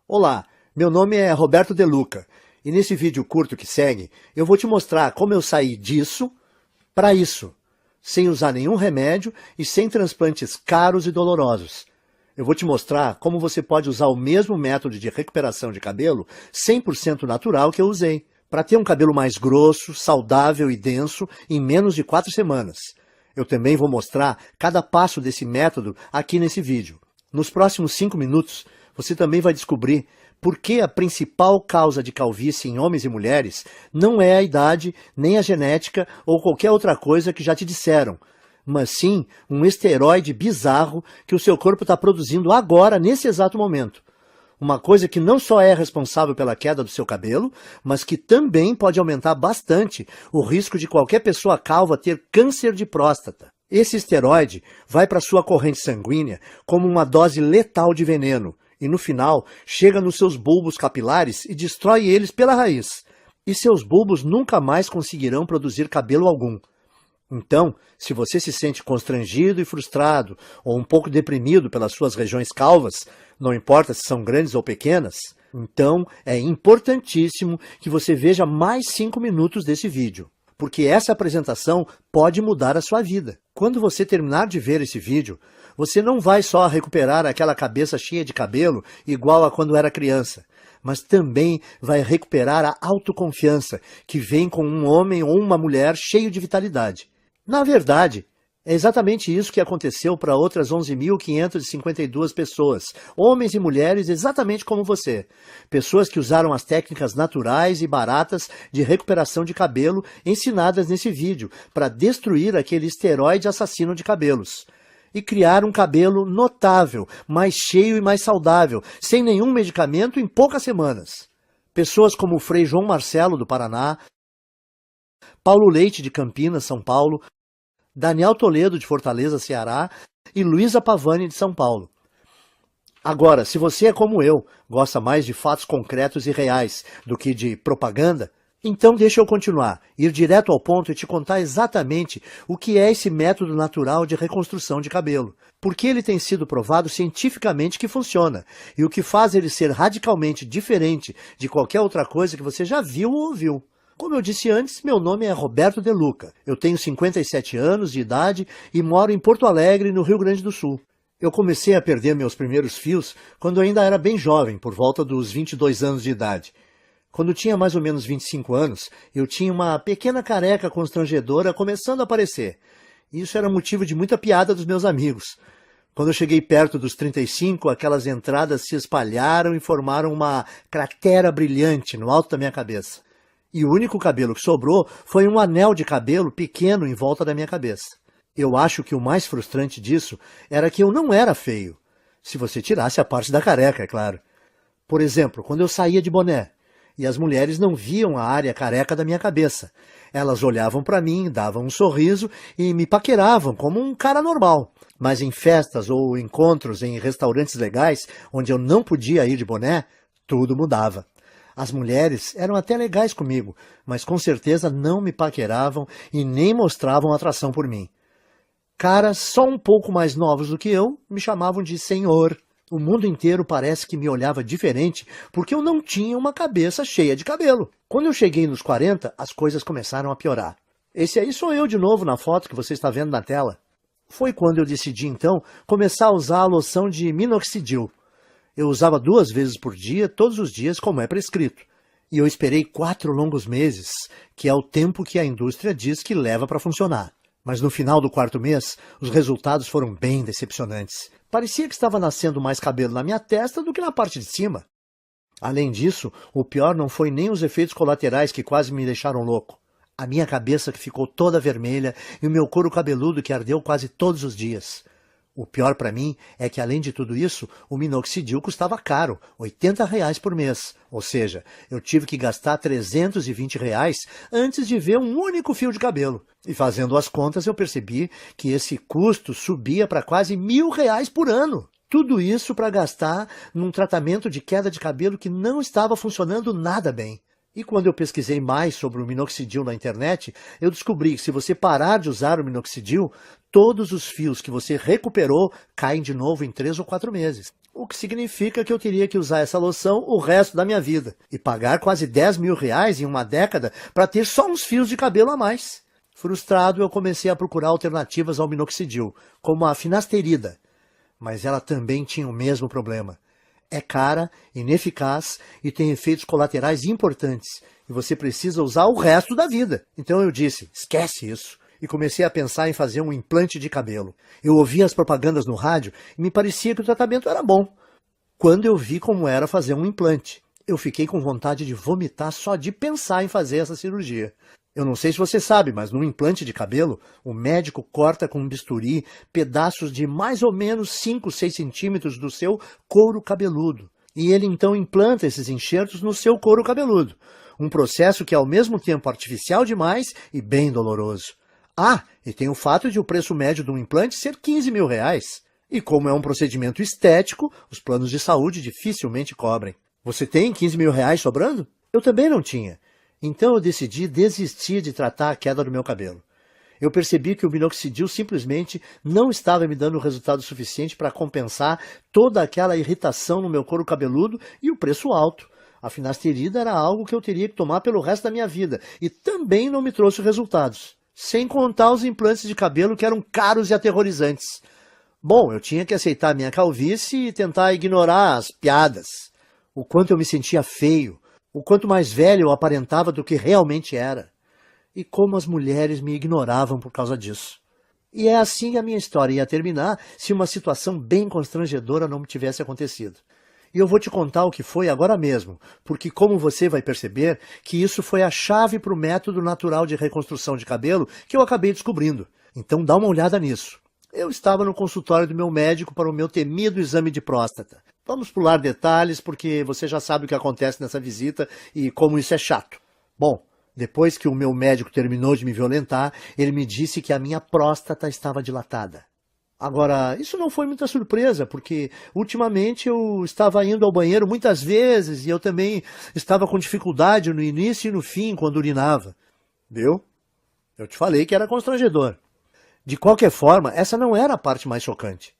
Olá, meu nome é Roberto De Luca e nesse vídeo curto que segue eu vou te mostrar como eu saí disso para isso, sem usar nenhum remédio e sem transplantes caros e dolorosos. Eu vou te mostrar como você pode usar o mesmo método de recuperação de cabelo 100% natural que eu usei, para ter um cabelo mais grosso, saudável e denso em menos de 4 semanas. Eu também vou mostrar cada passo desse método aqui nesse vídeo. Nos próximos 5 minutos, você também vai descobrir por que a principal causa de calvície em homens e mulheres não é a idade, nem a genética ou qualquer outra coisa que já te disseram, mas sim um esteroide bizarro que o seu corpo está produzindo agora, nesse exato momento. Uma coisa que não só é responsável pela queda do seu cabelo, mas que também pode aumentar bastante o risco de qualquer pessoa calva ter câncer de próstata. Esse esteroide vai para sua corrente sanguínea como uma dose letal de veneno e no final chega nos seus bulbos capilares e destrói eles pela raiz. E seus bulbos nunca mais conseguirão produzir cabelo algum. Então, se você se sente constrangido e frustrado ou um pouco deprimido pelas suas regiões calvas, não importa se são grandes ou pequenas, então é importantíssimo que você veja mais 5 minutos desse vídeo, porque essa apresentação pode mudar a sua vida. Quando você terminar de ver esse vídeo, você não vai só recuperar aquela cabeça cheia de cabelo igual a quando era criança, mas também vai recuperar a autoconfiança que vem com um homem ou uma mulher cheio de vitalidade. Na verdade, é exatamente isso que aconteceu para outras 11.552 pessoas, homens e mulheres exatamente como você. Pessoas que usaram as técnicas naturais e baratas de recuperação de cabelo ensinadas nesse vídeo para destruir aquele esteroide assassino de cabelos. E criar um cabelo notável, mais cheio e mais saudável, sem nenhum medicamento em poucas semanas. Pessoas como o Frei João Marcelo, do Paraná, Paulo Leite, de Campinas, São Paulo, Daniel Toledo, de Fortaleza, Ceará, e Luísa Pavani, de São Paulo. Agora, se você é como eu, gosta mais de fatos concretos e reais do que de propaganda, então deixa eu continuar, ir direto ao ponto e te contar exatamente o que é esse método natural de reconstrução de cabelo. Porque ele tem sido provado cientificamente que funciona, e o que faz ele ser radicalmente diferente de qualquer outra coisa que você já viu ou ouviu. Como eu disse antes, meu nome é Roberto De Luca. Eu tenho 57 anos de idade e moro em Porto Alegre, no Rio Grande do Sul. Eu comecei a perder meus primeiros fios quando ainda era bem jovem, por volta dos 22 anos de idade. Quando tinha mais ou menos 25 anos, eu tinha uma pequena careca constrangedora começando a aparecer. Isso era motivo de muita piada dos meus amigos. Quando eu cheguei perto dos 35, aquelas entradas se espalharam e formaram uma cratera brilhante no alto da minha cabeça. E o único cabelo que sobrou foi um anel de cabelo pequeno em volta da minha cabeça. Eu acho que o mais frustrante disso era que eu não era feio. Se você tirasse a parte da careca, é claro. Por exemplo, quando eu saía de boné, e as mulheres não viam a área careca da minha cabeça. Elas olhavam para mim, davam um sorriso e me paqueravam como um cara normal. Mas em festas ou encontros em restaurantes legais, onde eu não podia ir de boné, tudo mudava. As mulheres eram até legais comigo, mas com certeza não me paqueravam e nem mostravam atração por mim. Caras só um pouco mais novos do que eu me chamavam de senhor. O mundo inteiro parece que me olhava diferente porque eu não tinha uma cabeça cheia de cabelo. Quando eu cheguei nos 40, as coisas começaram a piorar. Esse aí sou eu de novo na foto que você está vendo na tela. Foi quando eu decidi então começar a usar a loção de minoxidil. Eu usava 2 vezes por dia, todos os dias, como é prescrito. E eu esperei 4 longos meses, que é o tempo que a indústria diz que leva para funcionar. Mas no final do 4º mês, os resultados foram bem decepcionantes. Parecia que estava nascendo mais cabelo na minha testa do que na parte de cima. Além disso, o pior não foi nem os efeitos colaterais que quase me deixaram louco. A minha cabeça que ficou toda vermelha e o meu couro cabeludo que ardeu quase todos os dias. O pior para mim é que, além de tudo isso, o minoxidil custava caro, R$ 80 por mês. Ou seja, eu tive que gastar R$ 320 antes de ver um único fio de cabelo. E fazendo as contas, eu percebi que esse custo subia para quase R$ 1.000 por ano. Tudo isso para gastar num tratamento de queda de cabelo que não estava funcionando nada bem. E quando eu pesquisei mais sobre o minoxidil na internet, eu descobri que se você parar de usar o minoxidil, todos os fios que você recuperou caem de novo em 3 ou 4 meses. o que significa que eu teria que usar essa loção o resto da minha vida e pagar quase 10 mil reais em uma década para ter só uns fios de cabelo a mais. Frustrado, eu comecei a procurar alternativas ao minoxidil, como a finasterida, mas ela também tinha o mesmo problema. É cara, ineficaz e tem efeitos colaterais importantes, e você precisa usar o resto da vida. Então eu disse, esquece isso, e comecei a pensar em fazer um implante de cabelo. Eu ouvia as propagandas no rádio e me parecia que o tratamento era bom. Quando eu vi como era fazer um implante, eu fiquei com vontade de vomitar só de pensar em fazer essa cirurgia. Eu não sei se você sabe, mas no implante de cabelo, o médico corta com um bisturi pedaços de mais ou menos 5, 6 centímetros do seu couro cabeludo. E ele então implanta esses enxertos no seu couro cabeludo. Um processo que é ao mesmo tempo artificial demais e bem doloroso. Ah, e tem o fato de o preço médio de um implante ser 15 mil reais. E como é um procedimento estético, os planos de saúde dificilmente cobrem. Você tem 15 mil reais sobrando? Eu também não tinha. Então eu decidi desistir de tratar a queda do meu cabelo. Eu percebi que o minoxidil simplesmente não estava me dando resultado suficiente para compensar toda aquela irritação no meu couro cabeludo e o preço alto. A finasterida era algo que eu teria que tomar pelo resto da minha vida e também não me trouxe resultados. Sem contar os implantes de cabelo que eram caros e aterrorizantes. Bom, eu tinha que aceitar a minha calvície e tentar ignorar as piadas. O quanto eu me sentia feio. O quanto mais velho eu aparentava do que realmente era. E como as mulheres me ignoravam por causa disso. E é assim que a minha história ia terminar se uma situação bem constrangedora não me tivesse acontecido. E eu vou te contar o que foi agora mesmo, porque como você vai perceber, que isso foi a chave para o método natural de reconstrução de cabelo que eu acabei descobrindo. Então dá uma olhada nisso. Eu estava no consultório do meu médico para o meu temido exame de próstata. Vamos pular detalhes, porque você já sabe o que acontece nessa visita e como isso é chato. Bom, depois que o meu médico terminou de me violentar, ele me disse que a minha próstata estava dilatada. Agora, isso não foi muita surpresa, porque ultimamente eu estava indo ao banheiro muitas vezes e eu também estava com dificuldade no início e no fim, quando urinava. Viu? Eu te falei que era constrangedor. De qualquer forma, essa não era a parte mais chocante.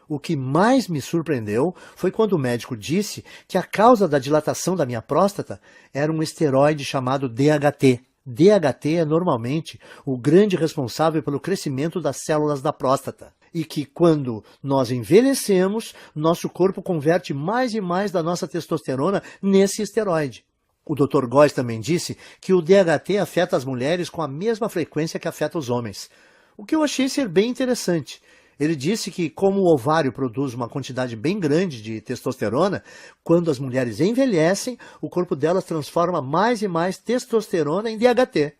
O que mais me surpreendeu foi quando o médico disse que a causa da dilatação da minha próstata era um esteroide chamado DHT. DHT é normalmente o grande responsável pelo crescimento das células da próstata. E que quando nós envelhecemos, nosso corpo converte mais e mais da nossa testosterona nesse esteroide. O Dr. Góes também disse que o DHT afeta as mulheres com a mesma frequência que afeta os homens. O que eu achei ser bem interessante. Ele disse que, como o ovário produz uma quantidade bem grande de testosterona, quando as mulheres envelhecem, o corpo delas transforma mais e mais testosterona em DHT.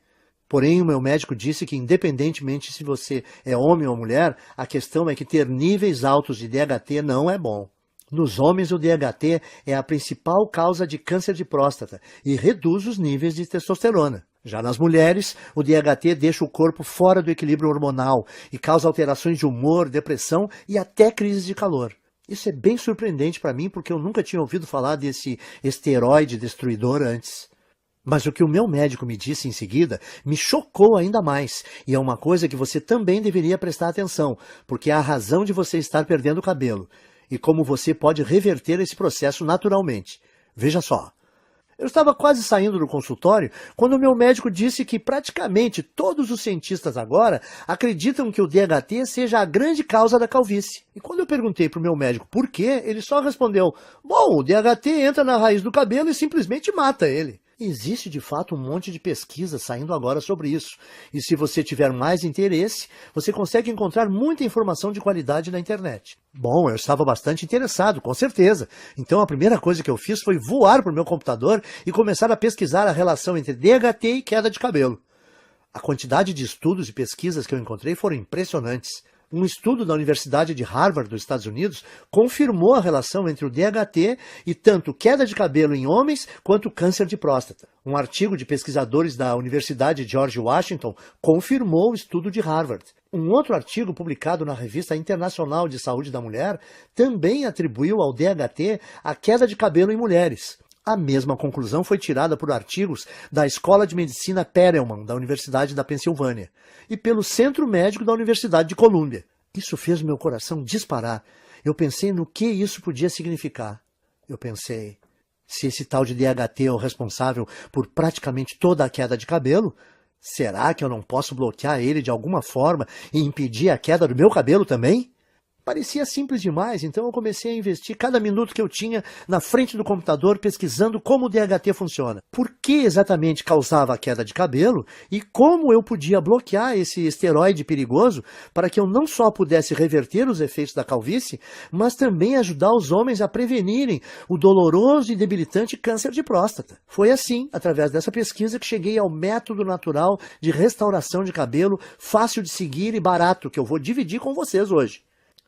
Porém, o meu médico disse que, independentemente se você é homem ou mulher, a questão é que ter níveis altos de DHT não é bom. Nos homens, o DHT é a principal causa de câncer de próstata e reduz os níveis de testosterona. Já nas mulheres, o DHT deixa o corpo fora do equilíbrio hormonal e causa alterações de humor, depressão e até crises de calor. Isso é bem surpreendente para mim porque eu nunca tinha ouvido falar desse esteroide destruidor antes. Mas o que o meu médico me disse em seguida me chocou ainda mais, e é uma coisa que você também deveria prestar atenção, porque é a razão de você estar perdendo o cabelo, e como você pode reverter esse processo naturalmente. Veja só. Eu estava quase saindo do consultório quando o meu médico disse que praticamente todos os cientistas agora acreditam que o DHT seja a grande causa da calvície. E quando eu perguntei para o meu médico por quê, ele só respondeu, bom, o DHT entra na raiz do cabelo e simplesmente mata ele. Existe de fato um monte de pesquisa saindo agora sobre isso. E se você tiver mais interesse, você consegue encontrar muita informação de qualidade na internet. Bom, eu estava bastante interessado, com certeza. Então a primeira coisa que eu fiz foi voar para o meu computador e começar a pesquisar a relação entre DHT e queda de cabelo. A quantidade de estudos e pesquisas que eu encontrei foram impressionantes. Um estudo da Universidade de Harvard, dos Estados Unidos, confirmou a relação entre o DHT e tanto queda de cabelo em homens quanto câncer de próstata. Um artigo de pesquisadores da Universidade George Washington confirmou o estudo de Harvard. Um outro artigo publicado na Revista Internacional de Saúde da Mulher também atribuiu ao DHT a queda de cabelo em mulheres. A mesma conclusão foi tirada por artigos da Escola de Medicina Perelman, da Universidade da Pensilvânia, e pelo Centro Médico da Universidade de Colômbia. Isso fez meu coração disparar. Eu pensei no que isso podia significar. Eu pensei, se esse tal de DHT é o responsável por praticamente toda a queda de cabelo, será que eu não posso bloquear ele de alguma forma e impedir a queda do meu cabelo também? Parecia simples demais, então eu comecei a investir cada minuto que eu tinha na frente do computador pesquisando como o DHT funciona. Por que exatamente causava a queda de cabelo e como eu podia bloquear esse esteroide perigoso para que eu não só pudesse reverter os efeitos da calvície, mas também ajudar os homens a prevenirem o doloroso e debilitante câncer de próstata. Foi assim, através dessa pesquisa, que cheguei ao método natural de restauração de cabelo, fácil de seguir e barato, que eu vou dividir com vocês hoje.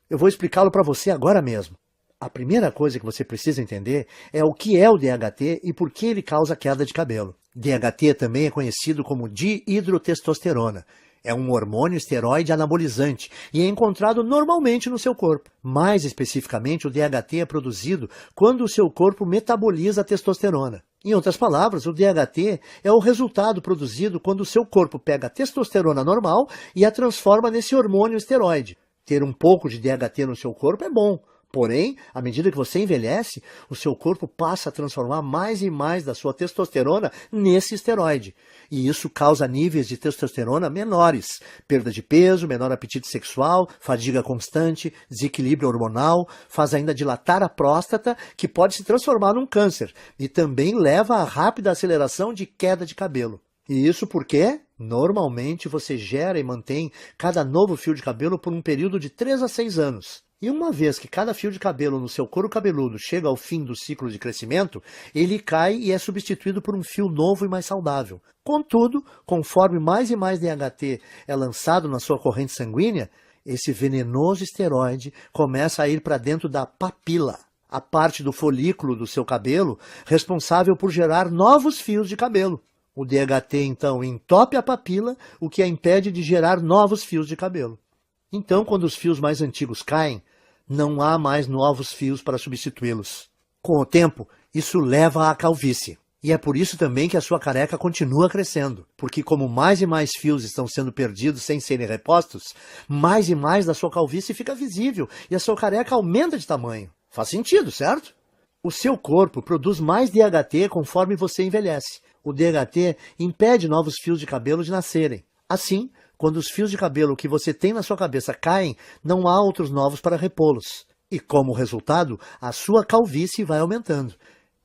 Eu vou explicá-lo para você agora mesmo. A primeira coisa que você precisa entender é o que é o DHT e por que ele causa queda de cabelo. DHT também é conhecido como dihidrotestosterona. É um hormônio esteroide anabolizante e é encontrado normalmente no seu corpo. Mais especificamente, o DHT é produzido quando o seu corpo metaboliza a testosterona. Em outras palavras, o DHT é o resultado produzido quando o seu corpo pega a testosterona normal e a transforma nesse hormônio esteroide. Ter um pouco de DHT no seu corpo é bom, porém, à medida que você envelhece, o seu corpo passa a transformar mais e mais da sua testosterona nesse esteroide. E isso causa níveis de testosterona menores, perda de peso, menor apetite sexual, fadiga constante, desequilíbrio hormonal, faz ainda dilatar a próstata, que pode se transformar num câncer, e também leva a rápida aceleração de queda de cabelo. E isso porque, normalmente, você gera e mantém cada novo fio de cabelo por um período de 3 a 6 anos. E uma vez que cada fio de cabelo no seu couro cabeludo chega ao fim do ciclo de crescimento, ele cai e é substituído por um fio novo e mais saudável. Contudo, conforme mais e mais DHT é lançado na sua corrente sanguínea, esse venenoso esteroide começa a ir para dentro da papila, a parte do folículo do seu cabelo responsável por gerar novos fios de cabelo. O DHT, então, entope a papila, o que a impede de gerar novos fios de cabelo. Então, quando os fios mais antigos caem, não há mais novos fios para substituí-los. Com o tempo, isso leva à calvície. E é por isso também que a sua careca continua crescendo, porque como mais e mais fios estão sendo perdidos sem serem repostos, mais e mais da sua calvície fica visível e a sua careca aumenta de tamanho. Faz sentido, certo? O seu corpo produz mais DHT conforme você envelhece. O DHT impede novos fios de cabelo de nascerem. Assim, quando os fios de cabelo que você tem na sua cabeça caem, não há outros novos para repô-los. E como resultado, a sua calvície vai aumentando.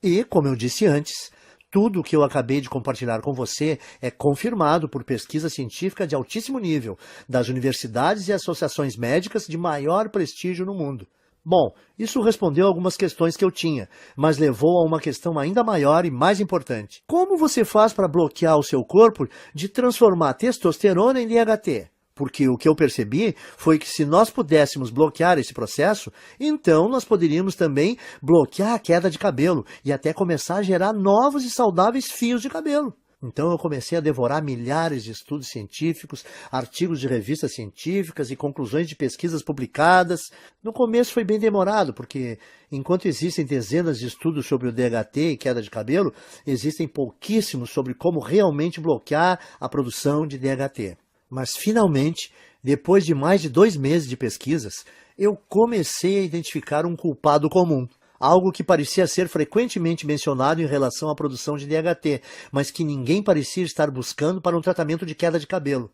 E, como eu disse antes, tudo o que eu acabei de compartilhar com você é confirmado por pesquisa científica de altíssimo nível, das universidades e associações médicas de maior prestígio no mundo. Bom, isso respondeu algumas questões que eu tinha, mas levou a uma questão ainda maior e mais importante. Como você faz para bloquear o seu corpo de transformar testosterona em DHT? Porque o que eu percebi foi que se nós pudéssemos bloquear esse processo, então nós poderíamos também bloquear a queda de cabelo e até começar a gerar novos e saudáveis fios de cabelo. Então eu comecei a devorar milhares de estudos científicos, artigos de revistas científicas e conclusões de pesquisas publicadas. No começo foi bem demorado, porque enquanto existem dezenas de estudos sobre o DHT e queda de cabelo, existem pouquíssimos sobre como realmente bloquear a produção de DHT. Mas finalmente, depois de mais de 2 meses de pesquisas, eu comecei a identificar um culpado comum. Algo que parecia ser frequentemente mencionado em relação à produção de DHT, mas que ninguém parecia estar buscando para um tratamento de queda de cabelo.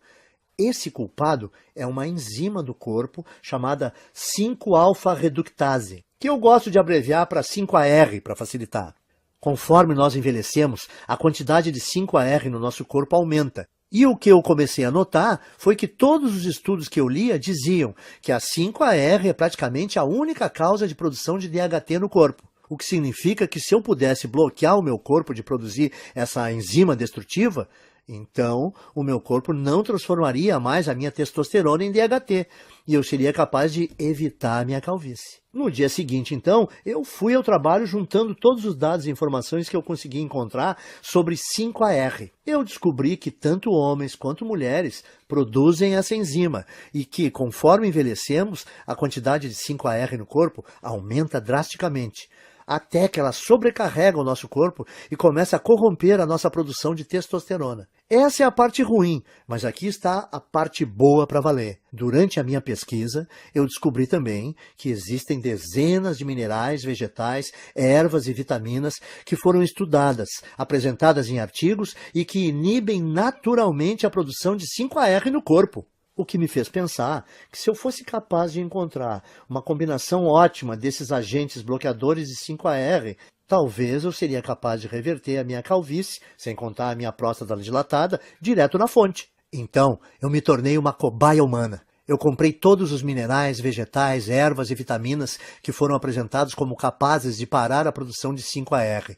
Esse culpado é uma enzima do corpo chamada 5-alfa-reductase, que eu gosto de abreviar para 5-AR para facilitar. Conforme nós envelhecemos, a quantidade de 5-AR no nosso corpo aumenta. E o que eu comecei a notar foi que todos os estudos que eu lia diziam que a 5-AR é praticamente a única causa de produção de DHT no corpo. O que significa que se eu pudesse bloquear o meu corpo de produzir essa enzima destrutiva, então o meu corpo não transformaria mais a minha testosterona em DHT e eu seria capaz de evitar a minha calvície. No dia seguinte, então, eu fui ao trabalho juntando todos os dados e informações que eu consegui encontrar sobre 5-AR. Eu descobri que tanto homens quanto mulheres produzem essa enzima e que, conforme envelhecemos, a quantidade de 5-AR no corpo aumenta drasticamente, até que ela sobrecarrega o nosso corpo e começa a corromper a nossa produção de testosterona. Essa é a parte ruim, mas aqui está a parte boa para valer. Durante a minha pesquisa, eu descobri também que existem dezenas de minerais, vegetais, ervas e vitaminas que foram estudadas, apresentadas em artigos e que inibem naturalmente a produção de 5-AR no corpo. O que me fez pensar que se eu fosse capaz de encontrar uma combinação ótima desses agentes bloqueadores de 5-AR, talvez eu seria capaz de reverter a minha calvície, sem contar a minha próstata dilatada, direto na fonte. Então, eu me tornei uma cobaia humana. Eu comprei todos os minerais, vegetais, ervas e vitaminas que foram apresentados como capazes de parar a produção de 5-AR.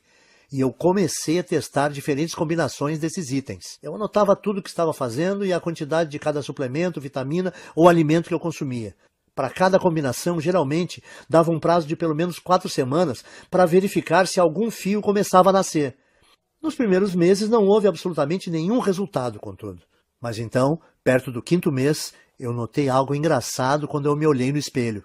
E eu comecei a testar diferentes combinações desses itens. Eu anotava tudo o que estava fazendo e a quantidade de cada suplemento, vitamina ou alimento que eu consumia. Para cada combinação, geralmente, dava um prazo de pelo menos 4 semanas para verificar se algum fio começava a nascer. Nos primeiros meses não houve absolutamente nenhum resultado, contudo. Mas então, perto do 5º mês, eu notei algo engraçado quando eu me olhei no espelho.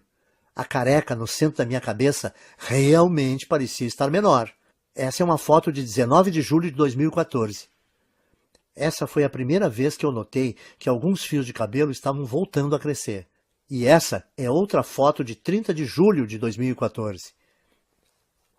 A careca no centro da minha cabeça realmente parecia estar menor. Essa é uma foto de 19 de julho de 2014. Essa foi a primeira vez que eu notei que alguns fios de cabelo estavam voltando a crescer. E essa é outra foto de 30 de julho de 2014.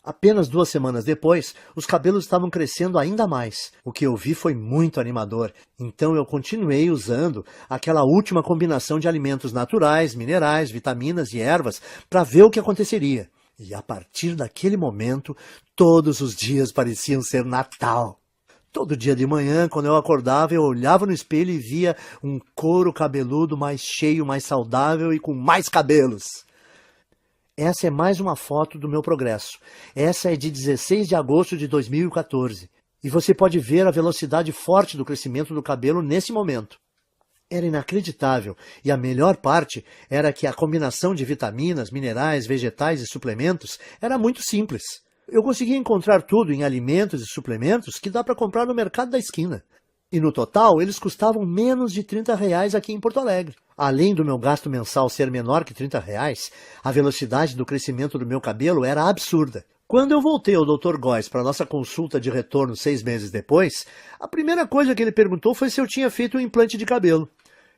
Apenas 2 semanas depois, os cabelos estavam crescendo ainda mais. O que eu vi foi muito animador, então eu continuei usando aquela última combinação de alimentos naturais, minerais, vitaminas e ervas para ver o que aconteceria. E a partir daquele momento, todos os dias pareciam ser Natal. Todo dia de manhã, quando eu acordava, eu olhava no espelho e via um couro cabeludo mais cheio, mais saudável e com mais cabelos. Essa é mais uma foto do meu progresso. Essa é de 16 de agosto de 2014. E você pode ver a velocidade forte do crescimento do cabelo nesse momento. Era inacreditável, e a melhor parte era que a combinação de vitaminas, minerais, vegetais e suplementos era muito simples. Eu conseguia encontrar tudo em alimentos e suplementos que dá para comprar no mercado da esquina. E no total, eles custavam menos de R$ 30 aqui em Porto Alegre. Além do meu gasto mensal ser menor que R$ 30, a velocidade do crescimento do meu cabelo era absurda. Quando eu voltei ao Dr. Góes para nossa consulta de retorno 6 meses depois, a primeira coisa que ele perguntou foi se eu tinha feito um implante de cabelo.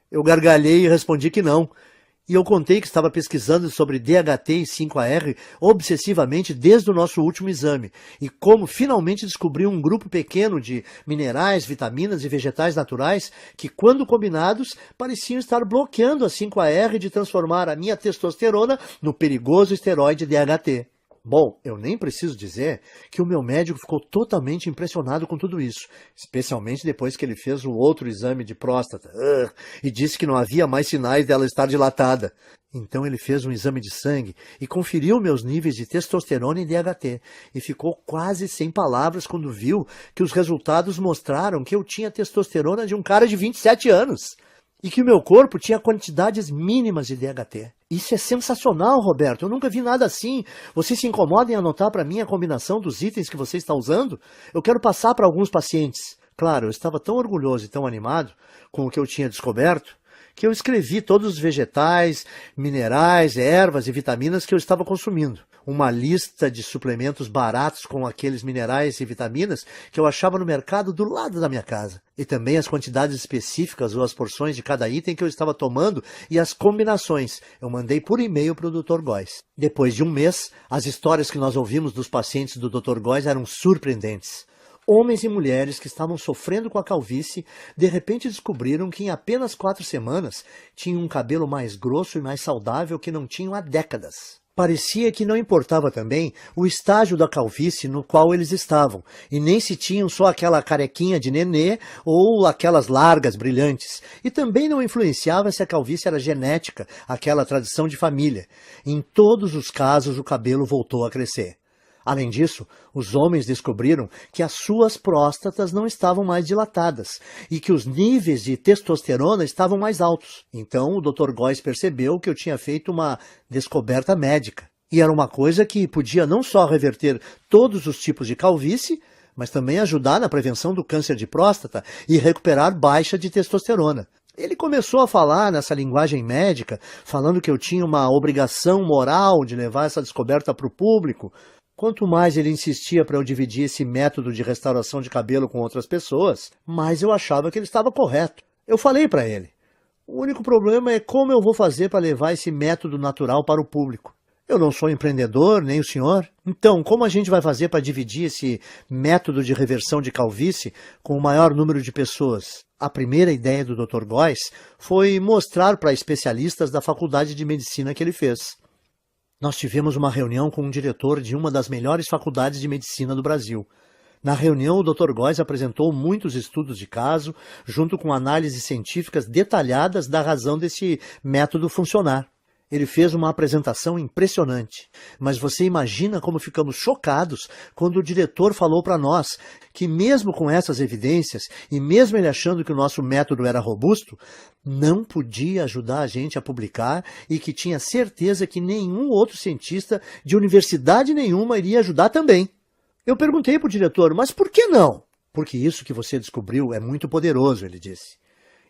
Eu gargalhei e respondi que não. E eu contei que estava pesquisando sobre DHT e 5-AR obsessivamente desde o nosso último exame, e como finalmente descobri um grupo pequeno de minerais, vitaminas e vegetais naturais que, quando combinados, pareciam estar bloqueando a 5-AR de transformar a minha testosterona no perigoso esteroide DHT. Bom, eu nem preciso dizer que o meu médico ficou totalmente impressionado com tudo isso, especialmente depois que ele fez o outro exame de próstata e disse que não havia mais sinais dela estar dilatada. Então ele fez um exame de sangue e conferiu meus níveis de testosterona e DHT e ficou quase sem palavras quando viu que os resultados mostraram que eu tinha testosterona de um cara de 27 anos. E que o meu corpo tinha quantidades mínimas de DHT. Isso é sensacional, Roberto. Eu nunca vi nada assim. Você se incomoda em anotar para mim a combinação dos itens que você está usando? Eu quero passar para alguns pacientes. Claro, eu estava tão orgulhoso e tão animado com o que eu tinha descoberto, que eu escrevi todos os vegetais, minerais, ervas e vitaminas que eu estava consumindo. Uma lista de suplementos baratos com aqueles minerais e vitaminas que eu achava no mercado do lado da minha casa. E também as quantidades específicas ou as porções de cada item que eu estava tomando e as combinações. Eu mandei por e-mail para o Dr. Góes. Depois de um mês, as histórias que nós ouvimos dos pacientes do Dr. Góes eram surpreendentes. Homens e mulheres que estavam sofrendo com a calvície, de repente descobriram que em apenas 4 semanas tinham um cabelo mais grosso e mais saudável que não tinham há décadas. Parecia que não importava também o estágio da calvície no qual eles estavam, e nem se tinham só aquela carequinha de nenê ou aquelas largas brilhantes, e também não influenciava se a calvície era genética, aquela tradição de família. Em todos os casos o cabelo voltou a crescer. Além disso, os homens descobriram que as suas próstatas não estavam mais dilatadas e que os níveis de testosterona estavam mais altos. Então o Dr. Góes percebeu que eu tinha feito uma descoberta médica. E era uma coisa que podia não só reverter todos os tipos de calvície, mas também ajudar na prevenção do câncer de próstata e recuperar baixa de testosterona. Ele começou a falar nessa linguagem médica, falando que eu tinha uma obrigação moral de levar essa descoberta para o público, Quanto mais ele insistia para eu dividir esse método de restauração de cabelo com outras pessoas, mais eu achava que ele estava correto. Eu falei para ele: o único problema é como eu vou fazer para levar esse método natural para o público. Eu não sou empreendedor, nem o senhor. Então, como a gente vai fazer para dividir esse método de reversão de calvície com o maior número de pessoas? A primeira ideia do Dr. Góes foi mostrar para especialistas da faculdade de medicina que ele fez. Nós tivemos uma reunião com um diretor de uma das melhores faculdades de medicina do Brasil. Na reunião, o Dr. Góes apresentou muitos estudos de caso, junto com análises científicas detalhadas da razão desse método funcionar. Ele fez uma apresentação impressionante, mas você imagina como ficamos chocados quando o diretor falou para nós que mesmo com essas evidências, e mesmo ele achando que o nosso método era robusto, não podia ajudar a gente a publicar e que tinha certeza que nenhum outro cientista de universidade nenhuma iria ajudar também. Eu perguntei para o diretor: mas por que não? Porque isso que você descobriu é muito poderoso, ele disse.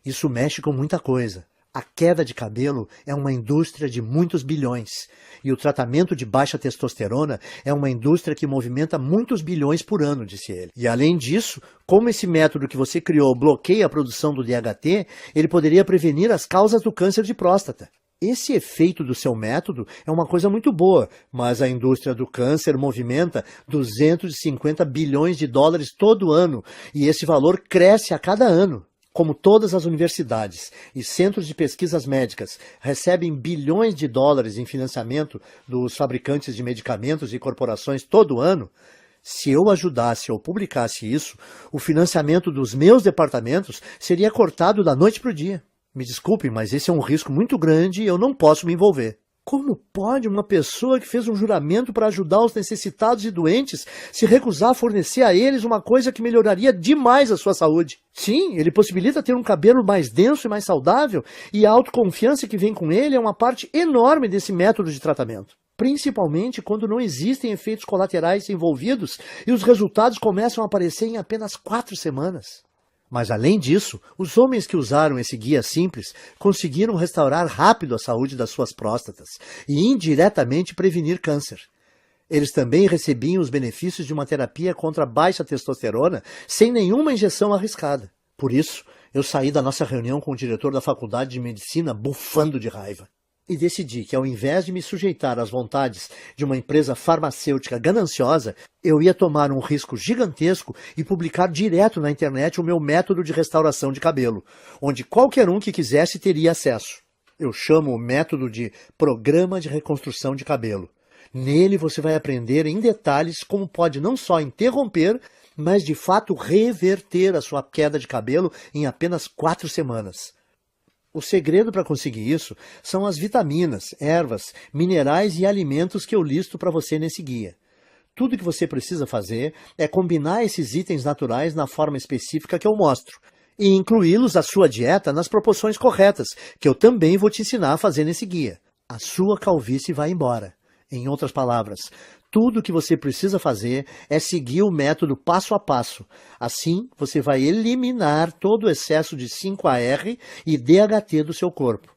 Isso mexe com muita coisa. A queda de cabelo é uma indústria de muitos bilhões, e o tratamento de baixa testosterona é uma indústria que movimenta muitos bilhões por ano, disse ele. E além disso, como esse método que você criou bloqueia a produção do DHT, ele poderia prevenir as causas do câncer de próstata. Esse efeito do seu método é uma coisa muito boa, mas a indústria do câncer movimenta 250 bilhões de dólares todo ano, e esse valor cresce a cada ano. Como todas as universidades e centros de pesquisas médicas recebem bilhões de dólares em financiamento dos fabricantes de medicamentos e corporações todo ano, se eu ajudasse ou publicasse isso, o financiamento dos meus departamentos seria cortado da noite para o dia. Me desculpe, mas esse é um risco muito grande e eu não posso me envolver. Como pode uma pessoa que fez um juramento para ajudar os necessitados e doentes se recusar a fornecer a eles uma coisa que melhoraria demais a sua saúde? Sim, ele possibilita ter um cabelo mais denso e mais saudável, e a autoconfiança que vem com ele é uma parte enorme desse método de tratamento. Principalmente quando não existem efeitos colaterais envolvidos e os resultados começam a aparecer em apenas 4 semanas. Mas além disso, os homens que usaram esse guia simples conseguiram restaurar rápido a saúde das suas próstatas e indiretamente prevenir câncer. Eles também recebiam os benefícios de uma terapia contra a baixa testosterona sem nenhuma injeção arriscada. Por isso, eu saí da nossa reunião com o diretor da faculdade de medicina bufando de raiva. E decidi que, ao invés de me sujeitar às vontades de uma empresa farmacêutica gananciosa, eu ia tomar um risco gigantesco e publicar direto na internet o meu método de restauração de cabelo, onde qualquer um que quisesse teria acesso. Eu chamo o método de Programa de Reconstrução de Cabelo. Nele você vai aprender em detalhes como pode não só interromper, mas de fato reverter a sua queda de cabelo em apenas 4 semanas. O segredo para conseguir isso são as vitaminas, ervas, minerais e alimentos que eu listo para você nesse guia. Tudo que você precisa fazer é combinar esses itens naturais na forma específica que eu mostro e incluí-los à sua dieta nas proporções corretas, que eu também vou te ensinar a fazer nesse guia. A sua calvície vai embora. Em outras palavras, tudo o que você precisa fazer é seguir o método passo a passo. Assim, você vai eliminar todo o excesso de 5-AR e DHT do seu corpo,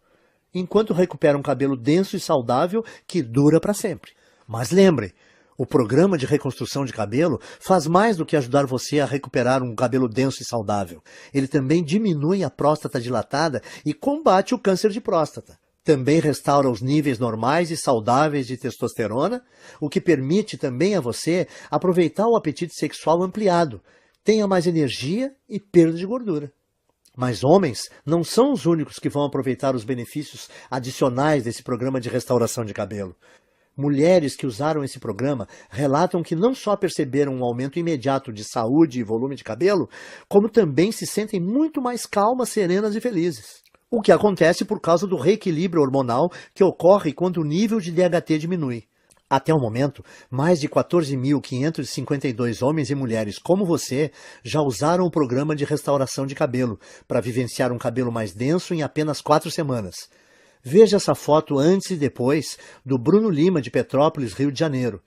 enquanto recupera um cabelo denso e saudável que dura para sempre. Mas lembre, o programa de reconstrução de cabelo faz mais do que ajudar você a recuperar um cabelo denso e saudável. Ele também diminui a próstata dilatada e combate o câncer de próstata. Também restaura os níveis normais e saudáveis de testosterona, o que permite também a você aproveitar o apetite sexual ampliado, tenha mais energia e perda de gordura. Mas homens não são os únicos que vão aproveitar os benefícios adicionais desse programa de restauração de cabelo. Mulheres que usaram esse programa relatam que não só perceberam um aumento imediato de saúde e volume de cabelo, como também se sentem muito mais calmas, serenas e felizes. O que acontece por causa do reequilíbrio hormonal que ocorre quando o nível de DHT diminui. Até o momento, mais de 14.552 homens e mulheres como você já usaram o programa de restauração de cabelo para vivenciar um cabelo mais denso em apenas 4 semanas. Veja essa foto antes e depois do Bruno Lima, de Petrópolis, Rio de Janeiro,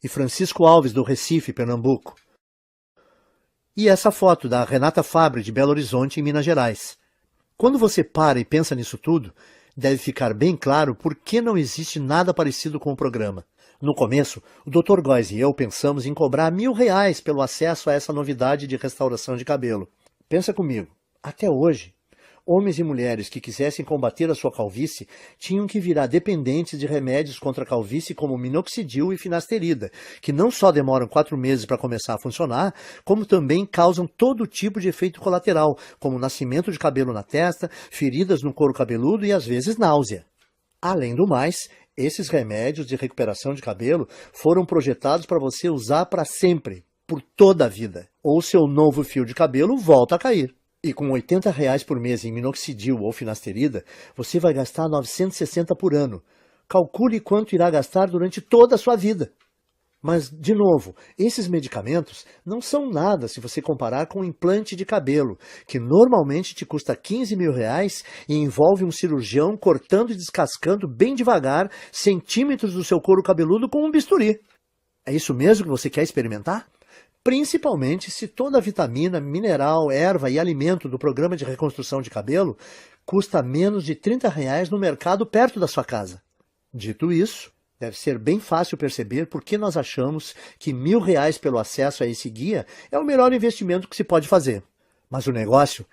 e Francisco Alves, do Recife, Pernambuco. E essa foto da Renata Fabre, de Belo Horizonte, em Minas Gerais. Quando você para e pensa nisso tudo, deve ficar bem claro por que não existe nada parecido com o programa. No começo, o Dr. Góes e eu pensamos em cobrar R$ 1.000 pelo acesso a essa novidade de restauração de cabelo. Pensa comigo, até hoje, homens e mulheres que quisessem combater a sua calvície tinham que virar dependentes de remédios contra a calvície como minoxidil e finasterida, que não só demoram 4 meses para começar a funcionar, como também causam todo tipo de efeito colateral, como nascimento de cabelo na testa, feridas no couro cabeludo e às vezes náusea. Além do mais, esses remédios de recuperação de cabelo foram projetados para você usar para sempre, por toda a vida. Ou seu novo fio de cabelo volta a cair. E com R$ 80 por mês em minoxidil ou finasterida, você vai gastar 960 por ano. Calcule quanto irá gastar durante toda a sua vida. Mas, de novo, esses medicamentos não são nada se você comparar com um implante de cabelo, que normalmente te custa R$ 15.000 e envolve um cirurgião cortando e descascando bem devagar centímetros do seu couro cabeludo com um bisturi. É isso mesmo que você quer experimentar? Principalmente se toda a vitamina, mineral, erva e alimento do programa de reconstrução de cabelo custa menos de R$ 30 no mercado perto da sua casa. Dito isso, deve ser bem fácil perceber por que nós achamos que R$ 1.000 pelo acesso a esse guia é o melhor investimento que se pode fazer. Mas o negócio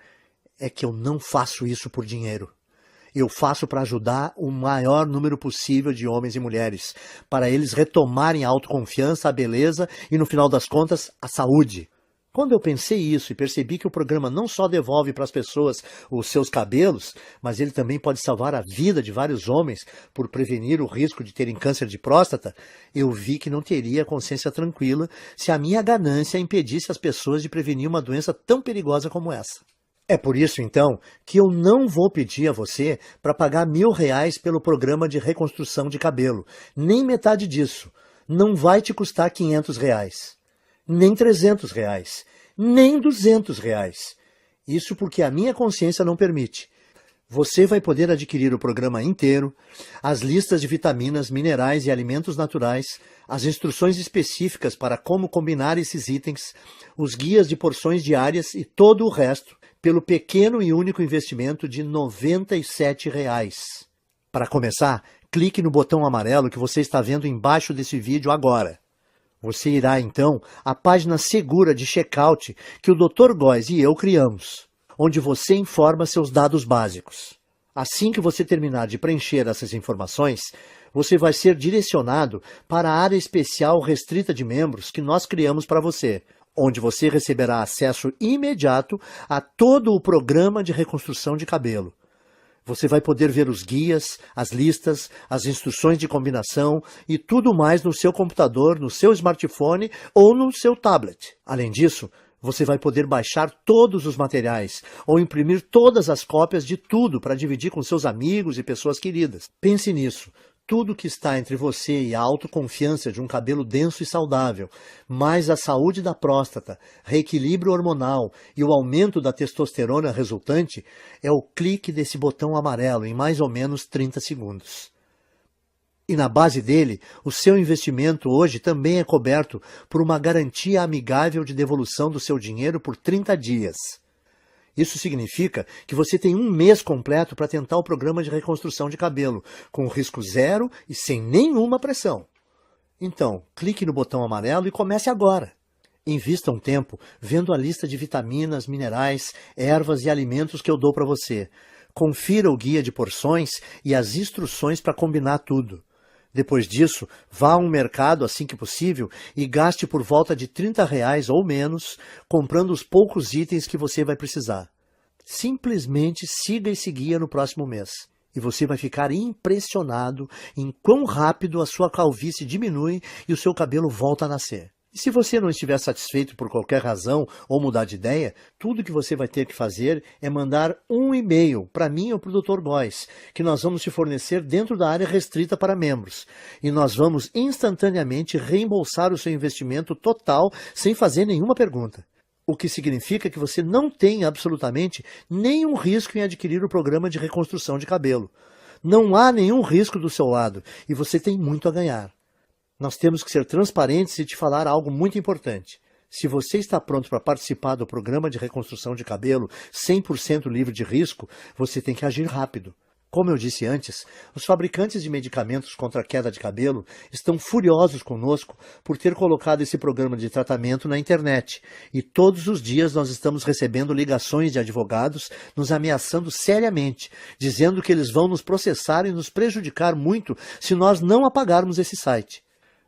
é que eu não faço isso por dinheiro. Eu faço para ajudar o maior número possível de homens e mulheres, para eles retomarem a autoconfiança, a beleza e, no final das contas, a saúde. Quando eu pensei isso e percebi que o programa não só devolve para as pessoas os seus cabelos, mas ele também pode salvar a vida de vários homens por prevenir o risco de terem câncer de próstata, eu vi que não teria consciência tranquila se a minha ganância impedisse as pessoas de prevenir uma doença tão perigosa como essa. É por isso, então, que eu não vou pedir a você para pagar R$ 1.000 pelo programa de reconstrução de cabelo. Nem metade disso. Não vai te custar R$ 500. Nem R$ 300. Nem R$ 200. Isso porque a minha consciência não permite. Você vai poder adquirir o programa inteiro, as listas de vitaminas, minerais e alimentos naturais, as instruções específicas para como combinar esses itens, os guias de porções diárias e todo o resto, pelo pequeno e único investimento de R$ 97. Para começar, clique no botão amarelo que você está vendo embaixo desse vídeo agora. Você irá, então, à página segura de checkout que o Dr. Góes e eu criamos, onde você informa seus dados básicos. Assim que você terminar de preencher essas informações, você vai ser direcionado para a área especial restrita de membros que nós criamos para você, onde você receberá acesso imediato a todo o programa de reconstrução de cabelo. Você vai poder ver os guias, as listas, as instruções de combinação e tudo mais no seu computador, no seu smartphone ou no seu tablet. Além disso, você vai poder baixar todos os materiais ou imprimir todas as cópias de tudo para dividir com seus amigos e pessoas queridas. Pense nisso. Tudo que está entre você e a autoconfiança de um cabelo denso e saudável, mais a saúde da próstata, reequilíbrio hormonal e o aumento da testosterona resultante, é o clique desse botão amarelo em mais ou menos 30 segundos. E na base dele, o seu investimento hoje também é coberto por uma garantia amigável de devolução do seu dinheiro por 30 dias. Isso significa que você tem um mês completo para tentar o programa de reconstrução de cabelo, com risco zero e sem nenhuma pressão. Então, clique no botão amarelo e comece agora. Invista um tempo vendo a lista de vitaminas, minerais, ervas e alimentos que eu dou para você. Confira o guia de porções e as instruções para combinar tudo. Depois disso, vá a um mercado assim que possível e gaste por volta de R$ 30 ou menos, comprando os poucos itens que você vai precisar. Simplesmente siga esse guia no próximo mês e você vai ficar impressionado em quão rápido a sua calvície diminui e o seu cabelo volta a nascer. E se você não estiver satisfeito por qualquer razão ou mudar de ideia, tudo que você vai ter que fazer é mandar um e-mail para mim ou para o Dr. Góes, que nós vamos te fornecer dentro da área restrita para membros. E nós vamos instantaneamente reembolsar o seu investimento total sem fazer nenhuma pergunta. O que significa que você não tem absolutamente nenhum risco em adquirir o programa de reconstrução de cabelo. Não há nenhum risco do seu lado e você tem muito a ganhar. Nós temos que ser transparentes e te falar algo muito importante. Se você está pronto para participar do programa de reconstrução de cabelo 100% livre de risco, você tem que agir rápido. Como eu disse antes, os fabricantes de medicamentos contra a queda de cabelo estão furiosos conosco por ter colocado esse programa de tratamento na internet. E todos os dias nós estamos recebendo ligações de advogados nos ameaçando seriamente, dizendo que eles vão nos processar e nos prejudicar muito se nós não apagarmos esse site.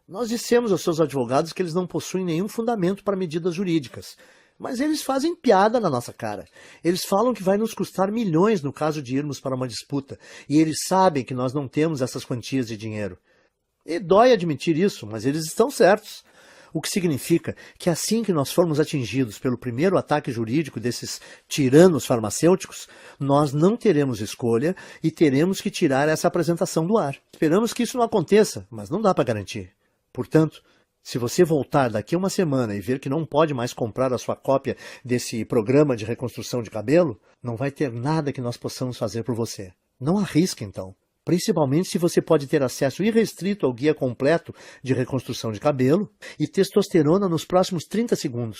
Nós dissemos aos seus advogados que eles não possuem nenhum fundamento para medidas jurídicas. Mas eles fazem piada na nossa cara. Eles falam que vai nos custar milhões no caso de irmos para uma disputa. E eles sabem que nós não temos essas quantias de dinheiro. E dói admitir isso, mas eles estão certos. O que significa que assim que nós formos atingidos pelo primeiro ataque jurídico desses tiranos farmacêuticos, nós não teremos escolha e teremos que tirar essa apresentação do ar. Esperamos que isso não aconteça, mas não dá para garantir. Portanto, se você voltar daqui a uma semana e ver que não pode mais comprar a sua cópia desse programa de reconstrução de cabelo, não vai ter nada que nós possamos fazer por você. Não arrisque, então. Principalmente se você pode ter acesso irrestrito ao guia completo de reconstrução de cabelo e testosterona nos próximos 30 segundos.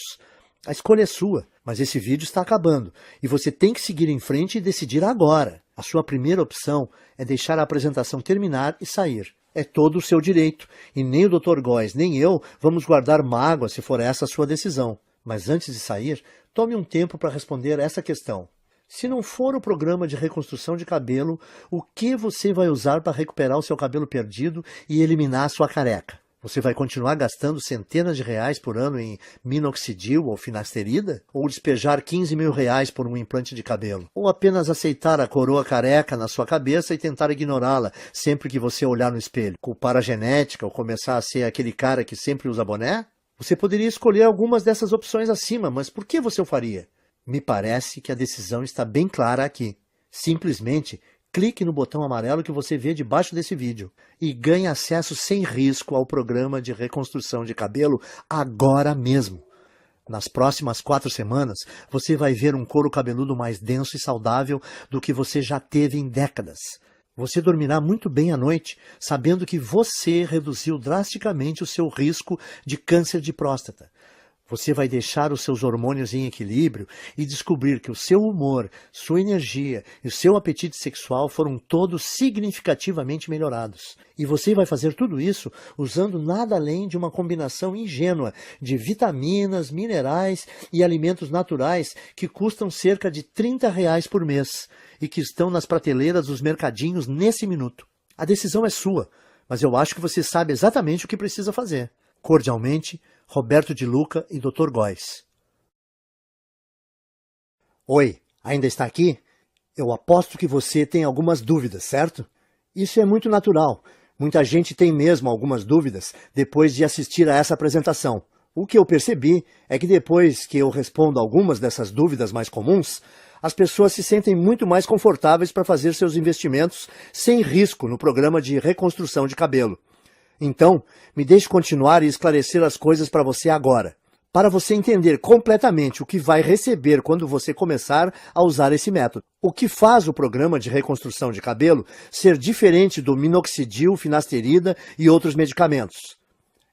A escolha é sua, mas esse vídeo está acabando e você tem que seguir em frente e decidir agora. A sua primeira opção é deixar a apresentação terminar e sair. É todo o seu direito, e nem o Dr. Góes nem eu vamos guardar mágoa se for essa a sua decisão. Mas antes de sair, tome um tempo para responder essa questão. Se não for o programa de reconstrução de cabelo, o que você vai usar para recuperar o seu cabelo perdido e eliminar a sua careca? Você vai continuar gastando centenas de reais por ano em minoxidil ou finasterida? Ou despejar 15 mil reais por um implante de cabelo? Ou apenas aceitar a coroa careca na sua cabeça e tentar ignorá-la sempre que você olhar no espelho? Culpar a genética ou começar a ser aquele cara que sempre usa boné? Você poderia escolher algumas dessas opções acima, mas por que você o faria? Me parece que a decisão está bem clara aqui. Simplesmente clique no botão amarelo que você vê debaixo desse vídeo e ganhe acesso sem risco ao programa de reconstrução de cabelo agora mesmo. Nas próximas 4 semanas, você vai ver um couro cabeludo mais denso e saudável do que você já teve em décadas. Você dormirá muito bem à noite, sabendo que você reduziu drasticamente o seu risco de câncer de próstata. Você vai deixar os seus hormônios em equilíbrio e descobrir que o seu humor, sua energia e o seu apetite sexual foram todos significativamente melhorados. E você vai fazer tudo isso usando nada além de uma combinação ingênua de vitaminas, minerais e alimentos naturais que custam cerca de R$30 por mês e que estão nas prateleiras dos mercadinhos nesse minuto. A decisão é sua, mas eu acho que você sabe exatamente o que precisa fazer. Cordialmente, Roberto de Luca e Dr. Góes. Oi, ainda está aqui? Eu aposto que você tem algumas dúvidas, certo? Isso é muito natural. Muita gente tem mesmo algumas dúvidas depois de assistir a essa apresentação. O que eu percebi é que depois que eu respondo algumas dessas dúvidas mais comuns, as pessoas se sentem muito mais confortáveis para fazer seus investimentos sem risco no programa de reconstrução de cabelo. Então, me deixe continuar e esclarecer as coisas para você agora, para você entender completamente o que vai receber quando você começar a usar esse método. O que faz o programa de reconstrução de cabelo ser diferente do minoxidil, finasterida e outros medicamentos?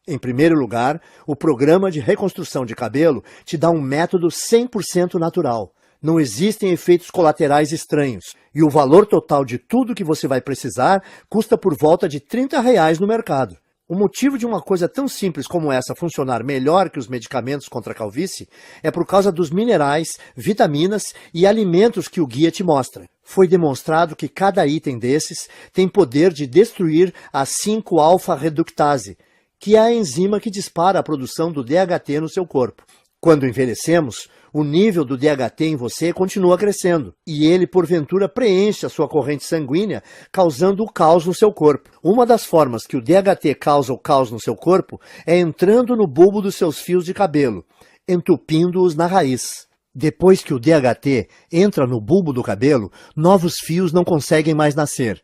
Em primeiro lugar, o programa de reconstrução de cabelo te dá um método 100% natural. Não existem efeitos colaterais estranhos. E o valor total de tudo que você vai precisar custa por volta de R$30 no mercado. O motivo de uma coisa tão simples como essa funcionar melhor que os medicamentos contra a calvície é por causa dos minerais, vitaminas e alimentos que o guia te mostra. Foi demonstrado que cada item desses tem poder de destruir a 5-alfa-reductase, que é a enzima que dispara a produção do DHT no seu corpo. Quando envelhecemos, o nível do DHT em você continua crescendo, e ele, porventura, preenche a sua corrente sanguínea, causando o caos no seu corpo. Uma das formas que o DHT causa o caos no seu corpo é entrando no bulbo dos seus fios de cabelo, entupindo-os na raiz. Depois que o DHT entra no bulbo do cabelo, novos fios não conseguem mais nascer.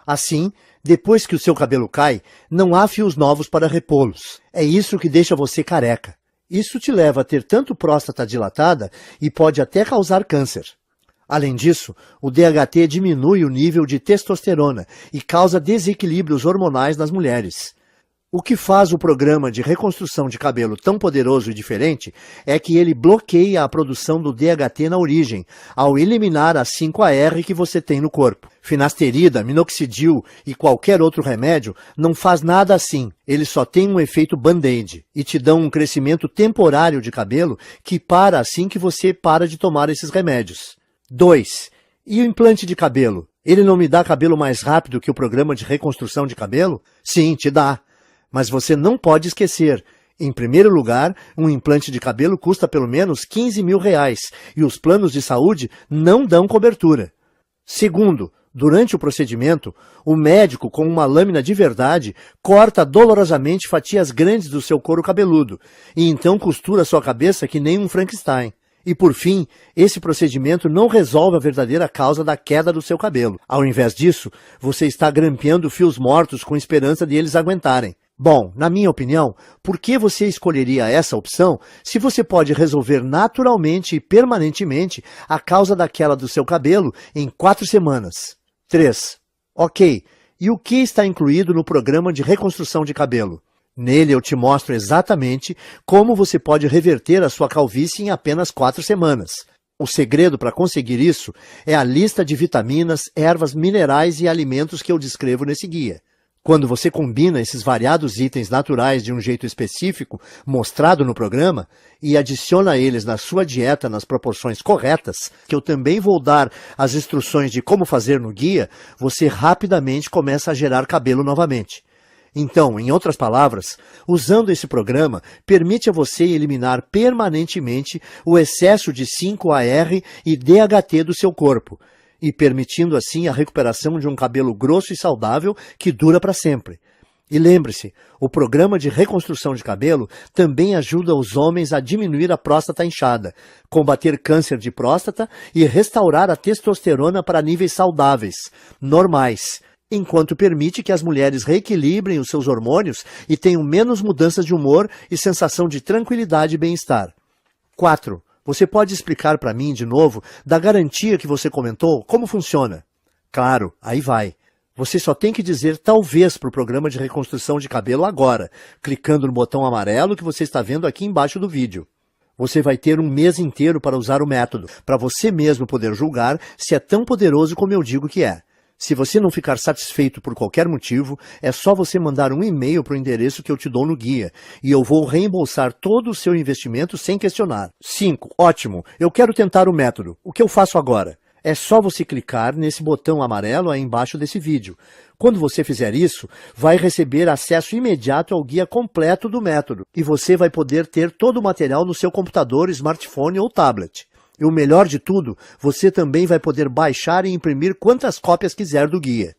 Assim, depois que o seu cabelo cai, não há fios novos para repô-los. É isso que deixa você careca. Isso te leva a ter tanto próstata dilatada e pode até causar câncer. Além disso, o DHT diminui o nível de testosterona e causa desequilíbrios hormonais nas mulheres. O que faz o programa de reconstrução de cabelo tão poderoso e diferente é que ele bloqueia a produção do DHT na origem, ao eliminar a 5-AR que você tem no corpo. Finasterida, minoxidil e qualquer outro remédio não faz nada assim. Ele só tem um efeito band-aid e te dão um crescimento temporário de cabelo que para assim que você para de tomar esses remédios. 2. E o implante de cabelo? Ele não me dá cabelo mais rápido que o programa de reconstrução de cabelo? Sim, te dá. Mas você não pode esquecer, em primeiro lugar, um implante de cabelo custa pelo menos R$15 mil e os planos de saúde não dão cobertura. Segundo, durante o procedimento, o médico, com uma lâmina de verdade, corta dolorosamente fatias grandes do seu couro cabeludo e então costura sua cabeça que nem um Frankenstein. E por fim, esse procedimento não resolve a verdadeira causa da queda do seu cabelo. Ao invés disso, você está grampeando fios mortos com esperança de eles aguentarem. Bom, na minha opinião, por que você escolheria essa opção se você pode resolver naturalmente e permanentemente a causa da queda do seu cabelo em 4 semanas? 3. Ok, e o que está incluído no programa de reconstrução de cabelo? Nele eu te mostro exatamente como você pode reverter a sua calvície em apenas 4 semanas. O segredo para conseguir isso é a lista de vitaminas, ervas, minerais e alimentos que eu descrevo nesse guia. Quando você combina esses variados itens naturais de um jeito específico, mostrado no programa, e adiciona eles na sua dieta nas proporções corretas, que eu também vou dar as instruções de como fazer no guia, você rapidamente começa a gerar cabelo novamente. Então, em outras palavras, usando esse programa, permite a você eliminar permanentemente o excesso de 5-AR e DHT do seu corpo, e permitindo assim a recuperação de um cabelo grosso e saudável que dura para sempre. E lembre-se, o programa de reconstrução de cabelo também ajuda os homens a diminuir a próstata inchada, combater câncer de próstata e restaurar a testosterona para níveis saudáveis, normais, enquanto permite que as mulheres reequilibrem os seus hormônios e tenham menos mudanças de humor e sensação de tranquilidade e bem-estar. 4. Você pode explicar para mim, de novo, da garantia que você comentou, como funciona? Claro, aí vai. Você só tem que dizer talvez para o programa de reconstrução de cabelo agora, clicando no botão amarelo que você está vendo aqui embaixo do vídeo. Você vai ter um mês inteiro para usar o método, para você mesmo poder julgar se é tão poderoso como eu digo que é. Se você não ficar satisfeito por qualquer motivo, é só você mandar um e-mail para o endereço que eu te dou no guia, e eu vou reembolsar todo o seu investimento sem questionar. 5. Ótimo, eu quero tentar o método. O que eu faço agora? É só você clicar nesse botão amarelo aí embaixo desse vídeo. Quando você fizer isso, vai receber acesso imediato ao guia completo do método, e você vai poder ter todo o material no seu computador, smartphone ou tablet. E o melhor de tudo, você também vai poder baixar e imprimir quantas cópias quiser do guia.